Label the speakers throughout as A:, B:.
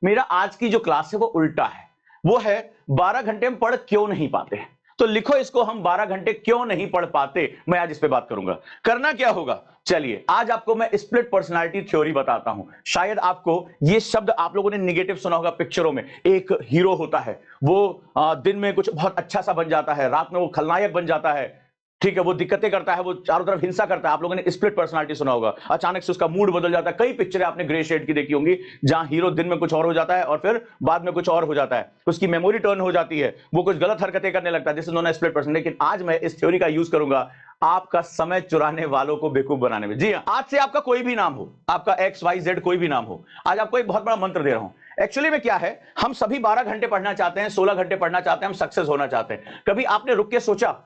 A: मेरा आज की जो क्लास है वो उल्टा है, वो है 12 घंटे हम पढ़ क्यों नहीं पाते। तो लिखो इसको, हम 12 घंटे क्यों नहीं पढ़ पाते, मैं आज इस पे बात करूंगा। करना क्या होगा, चलिए आज आपको मैं स्प्लिट पर्सनालिटी थ्योरी बताता हूं। शायद आपको ये शब्द आप लोगों ने निगेटिव सुना होगा पिक्चरों में। एक हीरो होता है, वो दिन में कुछ बहुत अच्छा सा बन जाता है, रात में वो खलनायक बन जाता है, ठीक है, वो दिक्कतें करता है, वो चारों तरफ हिंसा करता है। आप लोगों ने स्प्लिट पर्सनालिटी सुना होगा, अचानक से उसका मूड बदल जाता है। कई पिक्चरें आपने ग्रे शेड की देखी होंगी, जहां हीरो दिन में कुछ और हो जाता है और फिर बाद में कुछ और हो जाता है, उसकी मेमोरी टर्न हो जाती है, वो कुछ गलत हरकतें करने लगता है, जिसे उन्होंने स्प्लिट पर्सन। लेकिन आज मैं इस थ्योरी का यूज करूंगा आपका समय चुराने वालों को बेवकूफ बनाने में। जी हाँ, आज से आपका कोई भी नाम हो, आपका XYZ कोई भी नाम हो, आज आपको एक बहुत बड़ा मंत्र दे रहा हूं। एक्चुअली में क्या है, हम सभी 12 घंटे पढ़ना चाहते हैं, 16 घंटे पढ़ना चाहते हैं, हम सक्सेस होना चाहते हैं। कभी आपने रुक के सोचा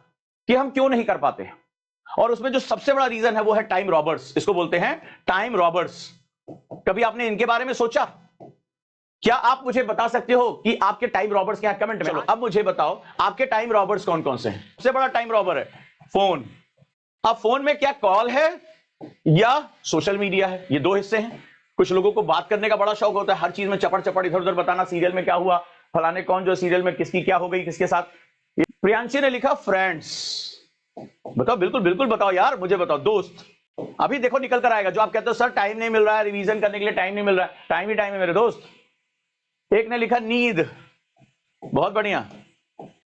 A: कि हम क्यों नहीं कर पाते? और उसमें जो सबसे बड़ा रीजन है वो है टाइम रॉबर्ट्स, इसको बोलते हैं टाइम रॉबर्ट्स। कभी आपने इनके बारे में सोचा? क्या आप मुझे बता सकते हो कि आपके टाइम रॉबर्ट्स क्या है? कमेंट में। चलो अब मुझे बताओ आपके टाइम रॉबर्ट्स कौन कौन से हैं। सबसे बड़ा टाइम रॉबर है फोन। अब फोन में क्या कॉल है या सोशल मीडिया है, ये दो हिस्से हैं। कुछ लोगों को बात करने का बड़ा शौक होता है, हर चीज में चपड़ चपड़ इधर उधर बताना, सीरियल में क्या हुआ, फलाने कौन जो सीरियल में किसकी क्या हो गई, किसके साथ। प्रियांशी ने लिखा फ्रेंड्स। बताओ, बिल्कुल बिल्कुल बताओ यार, मुझे बताओ। दोस्त, अभी देखो निकल कर आएगा। जो आप कहते हो सर टाइम नहीं मिल रहा है, रिवीजन करने के लिए टाइम नहीं मिल रहा है, टाइम ही टाइम है मेरे दोस्त। एक ने लिखा नींद, बहुत बढ़िया।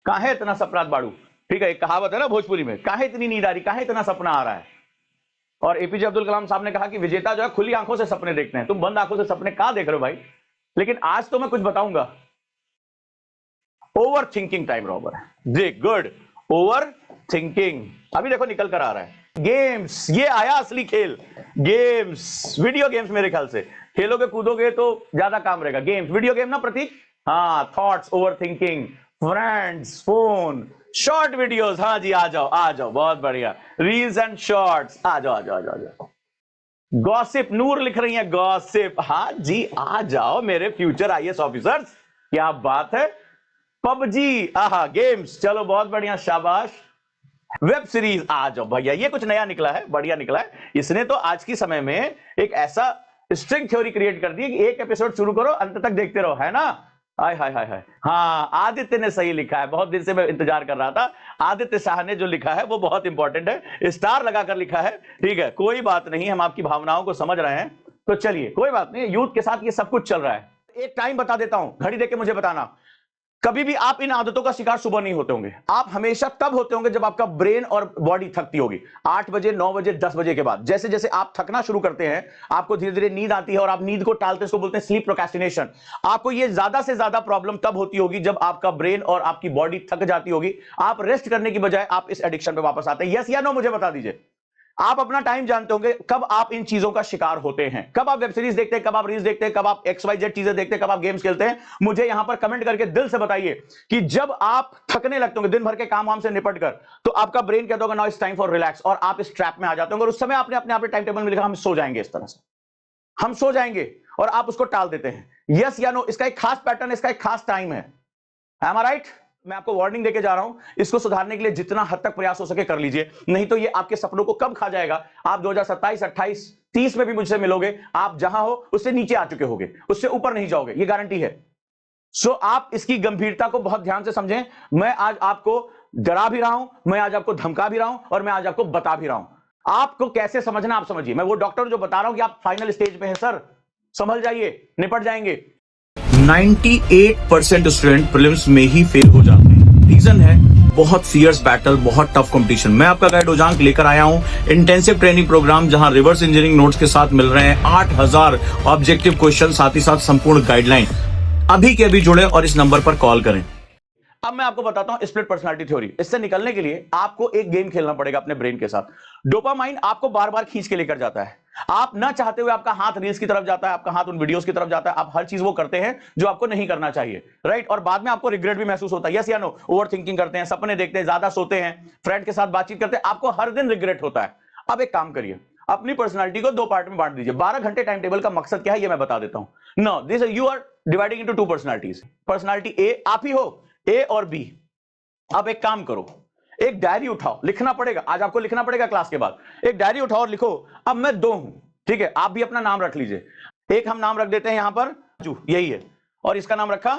A: काहे इतना सपरात बाड़ू, ठीक है, एक कहावत है ना भोजपुरी में, काहे इतनी नींद आ रही, काहे इतना सपना आ रहा है। और एपीजे अब्दुल कलाम साहब ने कहा कि विजेता जो है खुली आंखों से सपने देखते हैं। तुम बंद आंखों से सपने कहां देख रहे हो भाई? लेकिन आज तो मैं कुछ बताऊंगा। ओवर थिंकिंग टाइम रॉबर है जी, गुड। ओवर थिंकिंग अभी देखो निकल कर आ रहा है। गेम्स, ये आया असली खेल। गेम्स, वीडियो गेम्स, मेरे ख्याल से खेलोगे कूदोगे तो ज्यादा काम रहेगा। गेम्स, वीडियो गेम ना प्रतीक? हाँ, thoughts, over thinking, friends, phone, short videos. हाँ जी, आ जाओ आ जाओ, बहुत बढ़िया। रील्स एंड शॉर्ट्स, आ जाओ आ जाओ आ जाओ आ जाओ। गॉसिप, नूर लिख रही है गॉसिप। हाँ जी, आ जाओ मेरे फ्यूचर IAS ऑफिसर्स, क्या बात है। पबजी, आहा, गेम्स, चलो बहुत बढ़िया, शाबाश। वेब सीरीज, आ जाओ भैया, ये कुछ नया निकला है, बढ़िया निकला है। इसने तो आज की समय में एक ऐसा स्ट्रिंग थ्योरी क्रिएट कर दी कि एक एपिसोड शुरू करो अंत तक देखते रहो, है ना। हाय हाय हाय हाय। हाँ, आदित्य ने सही लिखा है, बहुत दिन से मैं इंतजार कर रहा था। आदित्य शाह ने जो लिखा है वो बहुत इंपॉर्टेंट है, स्टार लगाकर लिखा है। ठीक है, कोई बात नहीं, हम आपकी भावनाओं को समझ रहे हैं। तो चलिए, कोई बात नहीं, यूथ के साथ ये सब कुछ चल रहा है। एक टाइम बता देता हूं, घड़ी देख के मुझे बताना। कभी भी आप इन आदतों का शिकार सुबह नहीं होते होंगे। आप हमेशा तब होते होंगे जब आपका ब्रेन और बॉडी थकती होगी। 8 बजे, 9 बजे, 10 बजे के बाद जैसे जैसे आप थकना शुरू करते हैं, आपको धीरे धीरे नींद आती है और आप नींद को टालते हैं, इसको बोलते हैं स्लीप प्रोक्रेस्टिनेशन। आपको ये ज्यादा से ज्यादा प्रॉब्लम तब होती होगी जब आपका ब्रेन और आपकी बॉडी थक जाती होगी। आप रेस्ट करने की बजाय आप इस एडिक्शन पे वापस आते हैं। यस या नो, मुझे बता दीजिए। आप अपना टाइम जानते होंगे कब आप इन चीजों का शिकार होते हैं। कब आप वेब सीरीज देखते हैं, कब आप रील्स देखते हैं, कब आप XYZ चीजें देखते हैं, कब आप गेम्स खेलते हैं। मुझे यहां पर कमेंट करके दिल से बताइए कि जब आप थकने लगते होंगे दिन भर के काम वाम से निपट कर, तो आपका ब्रेन कहता होगा now it's time for relax, और आप इस ट्रैप में आ जाते होंगे। और उस समय आपने अपने टाइम टेबल में लिखा हम सो जाएंगे, इस तरह से हम सो जाएंगे, और आप उसको टाल देते हैं। यस या नो, इसका एक खास पैटर्न, इसका एक खास टाइम है। Am I right? मैं आपको वार्निंग देके जा रहा हूं, इसको सुधारने के लिए जितना हद तक प्रयास हो सके कर लीजिए, नहीं तो ये आपके सपनों को कब खा जाएगा। आप 2027, 28, 30 में भी मुझसे मिलोगे, आप जहां हो उससे नीचे आ चुके होगे, उससे ऊपर नहीं जाओगे, ये गारंटी है। सो आप इसकी गंभीरता को बहुत ध्यान से समझें। मैं आज आपको डरा भी रहा हूं, मैं आज आपको धमका भी रहा हूं, और मैं आज आपको बता भी रहा हूं। आपको कैसे समझना आप समझिए। मैं वो डॉक्टर जो बता रहा हूं कि आप फाइनल स्टेज पे हैं सर, संभल जाइए, निपट जाएंगे। 98% स्टूडेंट प्रीलिम्स में ही फेल हो जाते हैं। रीजन है बहुत फियर्स बैटल, बहुत टफ कंपटीशन। मैं आपका गाइड ओजांक लेकर आया हूं इंटेंसिव ट्रेनिंग प्रोग्राम, जहां रिवर्स इंजीनियरिंग नोट्स के साथ मिल रहे हैं 8000 ऑब्जेक्टिव क्वेश्चन, साथ ही साथ संपूर्ण गाइडलाइन। अभी के अभी जुड़े और इस नंबर पर कॉल करें। अब मैं आपको बताता हूं स्प्लिट पर्सनालिटी थ्योरी। इससे निकलने के लिए आपको एक गेम खेलना पड़ेगा अपने ब्रेन के साथ। डोपामाइन आपको बार बार खींच के लेकर जाता है। आप ना चाहते हुए आपका हाथ रील्स की तरफ जाता है, आपका हाथ उन वीडियोस की तरफ जाता है, आप हर चीज वो करते हैं जो आपको नहीं करना चाहिए, राइट। और बाद में आपको रिग्रेट भी महसूस होता है। यस या नो? ओवर थिंकिंग करते हैं, सपने देखते हैं, ज्यादा सोते हैं, फ्रेंड के साथ बातचीत करते हैं, आपको हर दिन रिग्रेट होता है। अब एक काम करिए, अपनी पर्सनालिटी को 2 पार्ट में बांट दीजिए। 12 घंटे टाइम टेबल का मकसद क्या है ये मैं बता देता हूं। No, this you are dividing into 2 personalities. Personality A आप ही हो, ए और बी। अब एक काम करो, एक डायरी उठाओ, लिखना पड़ेगा, आज आपको लिखना पड़ेगा क्लास के बाद। एक डायरी उठाओ और लिखो अब मैं 2 हूं, ठीक है। आप भी अपना नाम रख लीजिए। एक हम नाम रख देते हैं यहां पर राजू, यही है, और इसका नाम रखा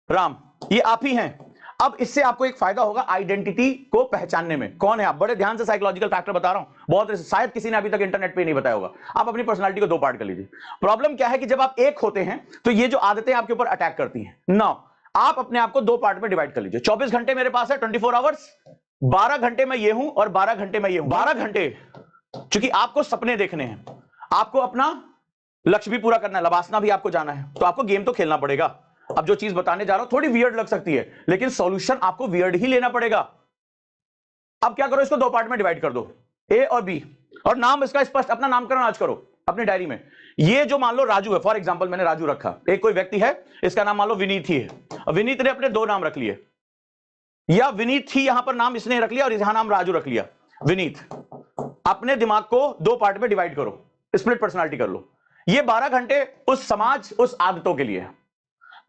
A: राम, ये आप ही हैं। अब इससे आपको एक फायदा होगा आइडेंटिटी को पहचानने में, कौन है आप। बड़े ध्यान से साइकोलॉजिकल फैक्टर बता रहा हूं, बहुत शायद किसी ने अभी तक इंटरनेट पे नहीं बताया होगा। आप अपनी पर्सनालिटी को दो पार्ट कर लीजिए। प्रॉब्लम क्या है कि जब आप एक होते हैं तो ये जो आदतें आपके ऊपर अटैक करती हैं। नाउ आप अपने आप को दो पार्ट में डिवाइड कर लीजिए। 24 घंटे मेरे पास है, 24 आवर्स, 12 घंटे में ये हूं और 12 घंटे में ये हूं। 12 घंटे क्योंकि आपको सपने देखने हैं, आपको अपना लक्ष्य भी पूरा करना है, लबासना भी आपको जाना है, तो आपको गेम तो खेलना पड़ेगा। अब जो चीज बताने जा रहा हूं थोड़ी वियर्ड लग सकती है, लेकिन सॉल्यूशन आपको वियर्ड ही लेना पड़ेगा। अब क्या करो, इसको दो पार्ट में डिवाइड कर दो, ए और बी, और नाम इसका स्पष्ट, अपना नामकरण आज करो अपनी डायरी में। ये जो मान लो राजू है, फॉर एग्जांपल मैंने राजू रखा, एक कोई व्यक्ति है, इसका नाम मान लो विनीत ही है। विनीत ने अपने दो नाम रख लिए, या विनीत ही यहां पर नाम इसने रख लिया और यहां नाम राजू रख लिया। विनीत, अपने दिमाग को दो पार्ट में डिवाइड करो, स्प्लिट पर्सनालिटी कर लो। ये 12 घंटे उस समाज, उस आदतों के लिए है।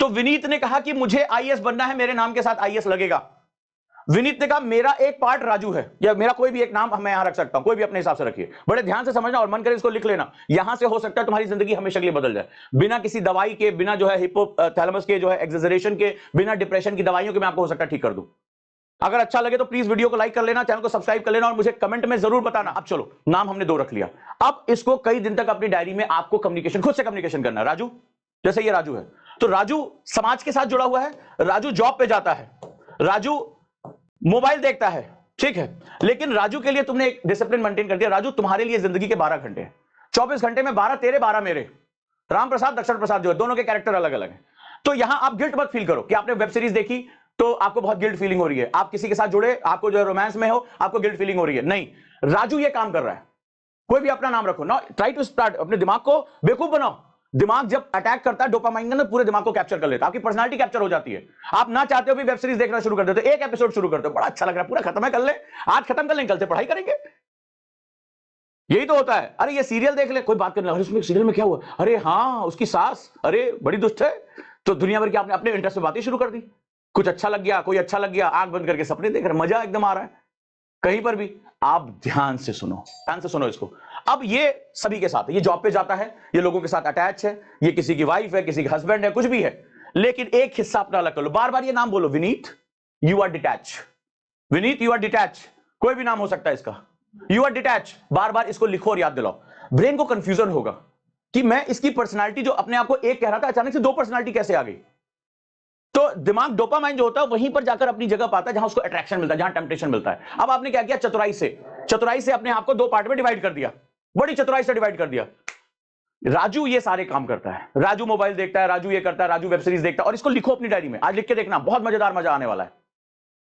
A: तो विनीत ने कहा कि मुझे आईएएस बनना है, मेरे नाम के साथ आईएएस लगेगा। विनीत ने कहा मेरा एक पार्ट राजू है, या मेरा कोई भी एक नाम मैं यहां रख सकता हूं, कोई भी अपने हिसाब से रखिए। बड़े ध्यान से समझना और मन करे इसको लिख लेना, यहां से हो सकता है तुम्हारी जिंदगी हमेशा के लिए बदल जाए, बिना किसी दवाई के, बिना जो है हिपोथैलेमस के जो है एक्सजरेशन के, बिना डिप्रेशन की दवाइयों के मैं आपको हो सकता है ठीक कर दूं। अगर अच्छा लगे तो प्लीज वीडियो को लाइक कर लेना, चैनल को सब्सक्राइब कर लेना और मुझे कमेंट में जरूर बताना। अब चलो, नाम हमने दो रख लिया, अब इसको कई दिन तक अपनी डायरी में आपको कम्युनिकेशन, खुद से कम्युनिकेशन करना है। राजू, जैसे ये राजू है, तो राजू समाज के साथ जुड़ा हुआ है, राजू जॉब पे जाता है, राजू मोबाइल देखता है, ठीक है, लेकिन राजू के लिए तुमने एक डिसिप्लिन मेंटेन कर दिया। राजू, तुम्हारे लिए जिंदगी के 12 घंटे हैं, 24 घंटे में 12 तेरे 12 मेरे। राम प्रसाद, दक्षिण प्रसाद जो है, दोनों के कैरेक्टर अलग अलग हैं। तो यहां आप गिल्ट मत फील करो कि आपने वेब सीरीज देखी तो आपको बहुत गिल्ट फीलिंग हो रही है, आप किसी के साथ जुड़े, आपको जो है रोमांस में हो, आपको गिल्ट फीलिंग हो रही है। नहीं, राजू ये काम कर रहा है। कोई भी अपना नाम रखो ना, ट्राई टू स्टार्ट, अपने दिमाग को बेवकूफ बनाओ। दिमाग जब अटैक करता है डोपामाइन ना, पूरे दिमाग को कैप्चर कर लेता है, आपकी पर्सनालिटी कैप्चर हो जाती है। आप ना चाहते हो भी वेब सीरीज देखना शुरू कर देते हो, एक एपिसोड शुरू करते हो, बड़ा अच्छा लग रहा है, पूरा खत्म है, कर ले, आज खत्म कर लेंगे, कल से पढ़ाई करेंगे। यही तो होता है। अरे ये सीरियल देख ले, कोई बात करने लगा, उसमें सीरियल में क्या हुआ, अरे हाँ उसकी सास, अरे बड़ी दुष्ट है, तो दुनिया भर की आपने अपने इंटरेस्ट में बातें शुरू कर दी। कुछ अच्छा लग गया, कोई अच्छा लग गया, आंख बंद करके सपने देख रहे, मजा एकदम आ रहा है। कहीं पर भी आप ध्यान से सुनो, ध्यान से सुनो इसको। अब ये सभी के साथ है, ये जॉब पे जाता है, ये लोगों के साथ अटैच है, ये किसी की वाइफ है, किसी का हस्बैंड है, कुछ भी है, लेकिन एक हिस्सा अपना अलग कर लो। बार बार ये नाम बोलो, Vineet you are detach, Vineet you are detach, कोई भी नाम हो सकता है इसका, यू आर डिटैच। बार बार इसको लिखो और याद दिलाओ। ब्रेन को कंफ्यूजन होगा कि मैं इसकी पर्सनालिटी जो अपने आप को एक कह रहा था, अचानक से दो पर्सनालिटी कैसे आ गई। तो दिमाग डोपामाइन जो होता है वहीं पर जाकर अपनी जगह पाता है जहां उसको अट्रैक्शन मिलता है, जहां टेम्पटेशन मिलता है। अब आपने क्या किया, चतुराई से अपने आप को दो पार्ट में डिवाइड कर दिया, बड़ी चतुराई से डिवाइड कर दिया। राजू ये सारे काम करता है, राजू मोबाइल देखता है, राजू ये करता है, राजू वेब सीरीज देखता है, और इसको लिखो अपनी डायरी में, आज लिख के देखना, बहुत मजेदार मजा आने वाला है।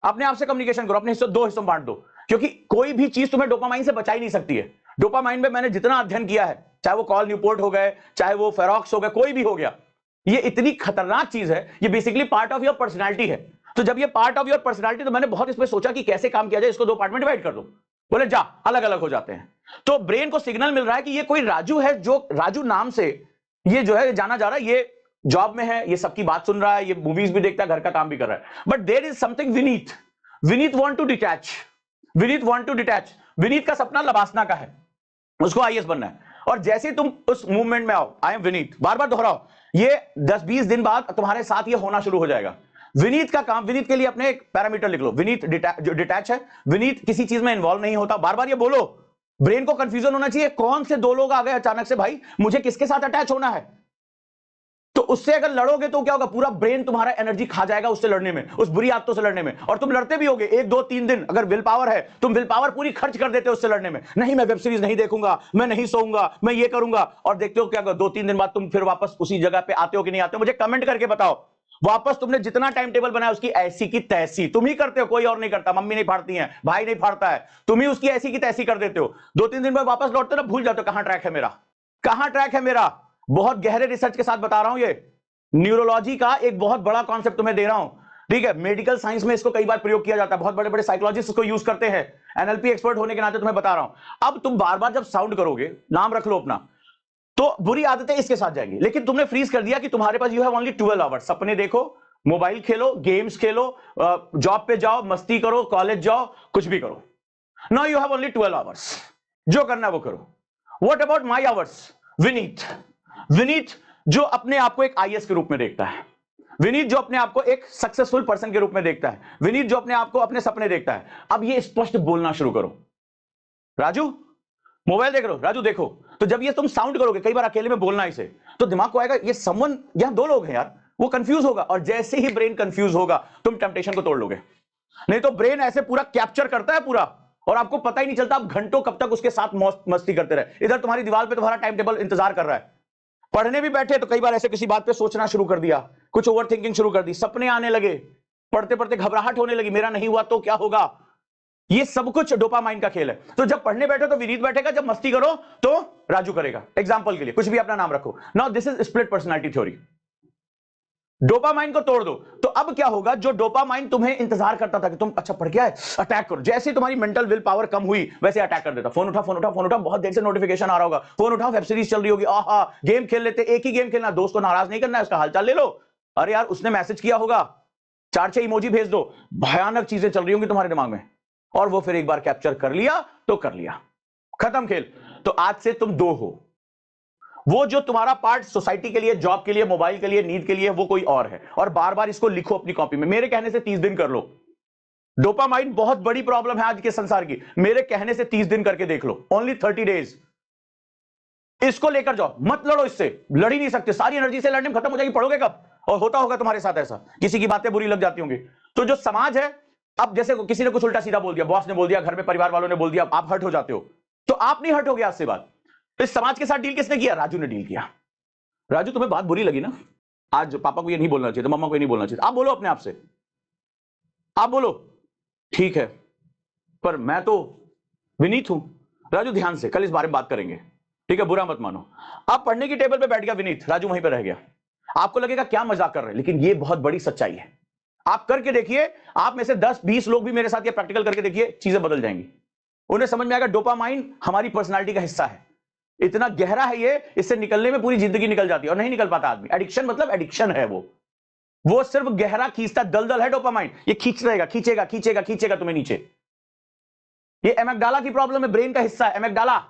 A: अपने आप से कम्युनिकेशन करो, अपने दो हिस्सों बांट दो, क्योंकि कोई भी चीज तुम्हें डोपामाइन से बचा ही नहीं सकती है। डोपामाइन में मैंने जितना अध्ययन किया है, चाहे वो कॉल न्यूपोर्ट हो गए, चाहे वो फेरोक्स हो गए, कोई भी हो गया, ये इतनी खतरनाक चीज है, ये basically part of your personality है। तो जब ये पार्ट ऑफ योर पर्सनालिटी, तो मैंने बहुत इस पर सोचा कि कैसे काम किया जाए, इसको दो पार्ट में डिवाइड कर दो। बोले जा, अलग अलग हो जाते हैं। तो ब्रेन को सिग्नल मिल रहा है कि ये कोई राजू है, जो राजू नाम से ये जो है जाना जा रहा है, ये जॉब में है, ये सबकी बात सुन रहा है, ये मूवीज भी देखता है, घर का काम भी कर रहा है। But there is something Vineet, Vineet want to detach, Vineet want to detach. Vineet का सपना लबासना का है, उसको आईएएस बनना है। और जैसे तुम उस मूवमेंट में आओ, आई एम विनीत, बार बार दोहराओ, ये 10-20 दिन बाद तुम्हारे साथ ये होना शुरू हो जाएगा। विनीत का काम, विनीत के लिए अपने एक पैरामीटर लिख लो, विनीत जो डिटैच है, विनीत किसी चीज में इन्वॉल्व नहीं होता। बार बार ये बोलो, ब्रेन को कंफ्यूजन होना चाहिए, कौन से दो लोग आ गए अचानक से, भाई मुझे किसके साथ अटैच होना है। तो उससे अगर लड़ोगे तो क्या होगा, पूरा ब्रेन तुम्हारा एनर्जी खा जाएगा उससे लड़ने में, उस बुरी आदतों से लड़ने में। और तुम लड़ते भी होगे 1-2-3 दिन, अगर विल पावर है, तुम विल पावर पूरी खर्च कर देते हो उससे लड़ने में। नहीं मैं वेब सीरीज नहीं देखूंगा, मैं नहीं सोऊंगा, मैं ये करूंगा, और देखते हो क्या 2-3 दिन बाद तुम फिर वापस उसी जगह पे आते हो कि नहीं आते हो। मुझे कमेंट करके बताओ, वापस तुमने जितना टाइम टेबल बनाया उसकी ऐसी की तैसी तुम ही करते हो, कोई और नहीं करता। मम्मी नहीं फाड़ती है, भाई नहीं फाड़ता है, तुम ही उसकी ऐसी की तैसी कर देते हो। 2-3 दिन बाद वापस लौटते ना, भूल जाते हो कहां ट्रैक है मेरा, कहां ट्रैक है मेरा। बहुत गहरे रिसर्च के साथ बता रहा हूं, ये न्यूरोलॉजी का एक बहुत बड़ा कॉन्सेप्ट तुम्हें दे रहा हूं, ठीक है। मेडिकल साइंस में इसको कई बार प्रयोग किया जाता है, बहुत बड़े बड़े साइकोलॉजिस्ट इसको यूज करते हैं। एनएलपी एक्सपर्ट होने के नाते तुम्हें बता रहा हूं। अब तुम बार बार जब साउंड करोगे, नाम रख लो अपना, तो बुरी आदतें इसके साथ जाएंगी। लेकिन तुमने फ्रीज कर दिया कि तुम्हारे पास यू हैव ओनली 12 आवर्स, सपने देखो, मोबाइल खेलो, गेम्स खेलो, जॉब पे जाओ, मस्ती करो, कॉलेज जाओ, कुछ भी करो। Now you have only 12 hours, जो करना है वो करो। What about my hours, Vineet, Vineet जो अपने आप को एक आईएएस के रूप में देखता है, विनीत जो अपने आप को एक सक्सेसफुल पर्सन के रूप में देखता है, विनीत जो अपने आप को अपने सपने देखता है। अब ये स्पष्ट बोलना शुरू करो। राजू मोबाइल देख रहे हो? राजू देखो। तो जब ये तुम साउंड करोगे, कई बार अकेले में बोलना इसे, तो दिमाग को आएगा ये समवन, यहां दो लोग हैं यार, वो कंफ्यूज होगा। और जैसे ही ब्रेन कंफ्यूज होगा तुम टेम्पटेशन को तोड़ लोगे। नहीं तो ब्रेन ऐसे पूरा कैप्चर करता है पूरा, और आपको पता ही नहीं चलता आप घंटों कब तक उसके साथ मस्ती करते रहे। इधर तुम्हारी दीवार पे तुम्हारा टाइम टेबल इंतजार कर रहा है, पढ़ने भी बैठे तो कई बार ऐसे किसी बात पे सोचना शुरू कर दिया, कुछ ओवर थिंकिंग शुरू कर दी, सपने आने लगे, पढ़ते पढ़ते घबराहट होने लगी, मेरा नहीं हुआ तो क्या होगा। ये सब कुछ डोपामाइन का खेल है। तो जब पढ़ने बैठो तो विनीत बैठेगा, जब मस्ती करो तो राजू करेगा। एग्जांपल के लिए कुछ भी अपना नाम रखो। Now this is split personality theory. Dopamine को तोड़ दो तो अब क्या होगा, जो डोपामाइन तुम्हें इंतजार करता था कि तुम अच्छा पढ़ गया है, अटैक करो, जैसे ही तुम्हारी मेंटल विल पावर कम हुई वैसे अटैक कर देता। फोन उठा फोन उठा फोन उठा, बहुत देर से नोटिफिकेशन आ रहा होगा, फोन उठा, वेब सीरीज चल रही होगी, आहा गेम खेल लेते, एक ही गेम खेलना, दोस्त को नाराज नहीं करना है, उसका हालचाल ले लो, अरे यार उसने मैसेज किया होगा, 4-6 इमोजी भेज दो, भयानक चीजें चल रही होंगी तुम्हारे दिमाग में। और वो फिर एक बार कैप्चर कर लिया तो कर लिया, खत्म खेल। तो आज से तुम दो हो, वो जो तुम्हारा पार्ट सोसाइटी के लिए, जॉब के लिए, मोबाइल के लिए, नींद के लिए, वो कोई और है। और बार बार इसको लिखो अपनी कॉपी में। मेरे कहने से 30 दिन कर लो। डोपामाइन बहुत बड़ी प्रॉब्लम है आज के संसार की, मेरे कहने से 30 दिन करके देख लो, ओनली 30 डेज। इसको लेकर जाओ, मत लड़ो इससे, लड़ ही नहीं सकते, सारी एनर्जी से लड़ने में खत्म हो जाएगी। पढ़ोगे कब? और होता होगा तुम्हारे साथ ऐसा, किसी की बातें बुरी लग जाती होंगी। तो जो समाज है, अब जैसे किसी ने कुछ उल्टा सीधा बोल दिया, बॉस ने बोल दिया, घर में परिवार वालों ने बोल दिया, आप हर्ट हो जाते हो। तो आप नहीं हर्ट हो गया आज से बात, तो इस समाज के साथ डील किसने किया? राजू ने डील किया। राजू तुम्हें बात बुरी लगी ना, आज पापा को ये नहीं बोलना चाहिए, तो मम्मा को ये नहीं बोलना चाहिए, आप बोलो अपने आप से, आप बोलो ठीक है, पर मैं तो विनीत हूं। राजू ध्यान से, कल इस बारे में बात करेंगे, ठीक है, बुरा मत मानो। आप पढ़ने की टेबल पे बैठ गया विनीत, राजू वहीं पे रह गया। आपको लगेगा क्या मजाक कर रहे हैं, लेकिन ये बहुत बड़ी सच्चाई है। आप करके देखिए, आप में से 10-20 लोग भी मेरे साथ ये प्रैक्टिकल करके देखिए, चीजें बदल जाएंगी। उन्हें समझ में आएगा डोपामाइन हमारी पर्सनालिटी का हिस्सा है, इतना गहरा है ये, इससे निकलने में पूरी जिंदगी निकल जाती है और नहीं निकल पाता आदमी। एडिक्शन मतलब एडिक्शन है, वो सिर्फ गहरा खींचता दलदल है डोपामाइन, ये खींच रहेगा, खींचेगा खींचेगा खींचेगा तुम्हें नीचे। ये एमेग्डाला की प्रॉब्लम है, ब्रेन का हिस्सा है एमेग्डाला,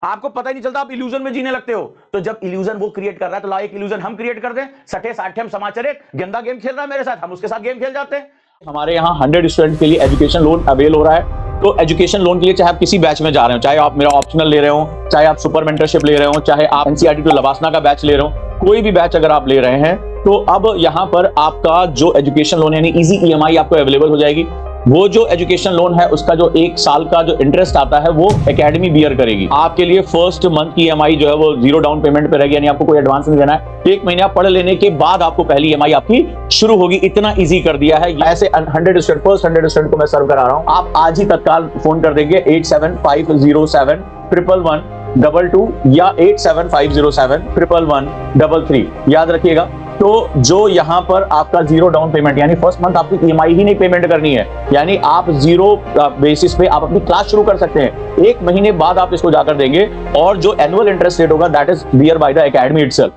A: आपको पता ही नहीं चलता, आप इल्यूजन में जीने लगते हो। तो जब इल्यूजन वो क्रिएट कर रहा है तो लाओ एक इल्यूजन हम क्रिएट कर दें। सठे साठे समाचार गंदा गेम खेल रहा है मेरे साथ, हम उसके साथ गेम खेल जाते हैं। हमारे यहाँ 100 स्टूडेंट के लिए एजुकेशन लोन अवेल हो रहा है। तो एजुकेशन लोन के लिए चाहे आप किसी बैच में जा रहे हो, चाहे आप मेरा ऑप्शनल ले रहे हो, चाहे आप सुपर मेंटरशिप ले रहे हो, चाहे आप एनसीईआरटी टू लवासना का बैच ले रहे हो, कोई भी बैच अगर आप ले रहे हैं, तो अब यहाँ पर आपका जो एजुकेशन लोन यानी इजी ईएमआई आपको अवेलेबल हो जाएगी। वो जो एजुकेशन लोन है उसका जो 1 साल का जो इंटरेस्ट आता है वो एकेडमी बियर करेगी। आपके लिए फर्स्ट मंथ की ईएमआई जो है वो 0 डाउन पेमेंट पे रहेगी, यानी आपको कोई एडवांस नहीं देना है। 1 महीना पढ़ लेने के बाद आपको पहली ईएमआई आपकी शुरू होगी। इतना इजी कर दिया है। ऐसे 100 स्टूडेंट, फर्स्ट 100 स्टूडेंट को मैं सर्व करा रहा हूँ। आप आज ही तत्काल फोन कर देंगे 8750711122 या 8750711133, याद रखिएगा। तो जो यहाँ पर आपका 0 डाउन पेमेंट यानी फर्स्ट मंथ आपकी ईएमआई ही नहीं पेमेंट करनी है, यानी आप 0 बेसिस पे आप अपनी क्लास शुरू कर सकते हैं। 1 महीने बाद आप इसको जाकर देंगे और जो एनुअल इंटरेस्ट रेट होगा that is bear by the academy itself.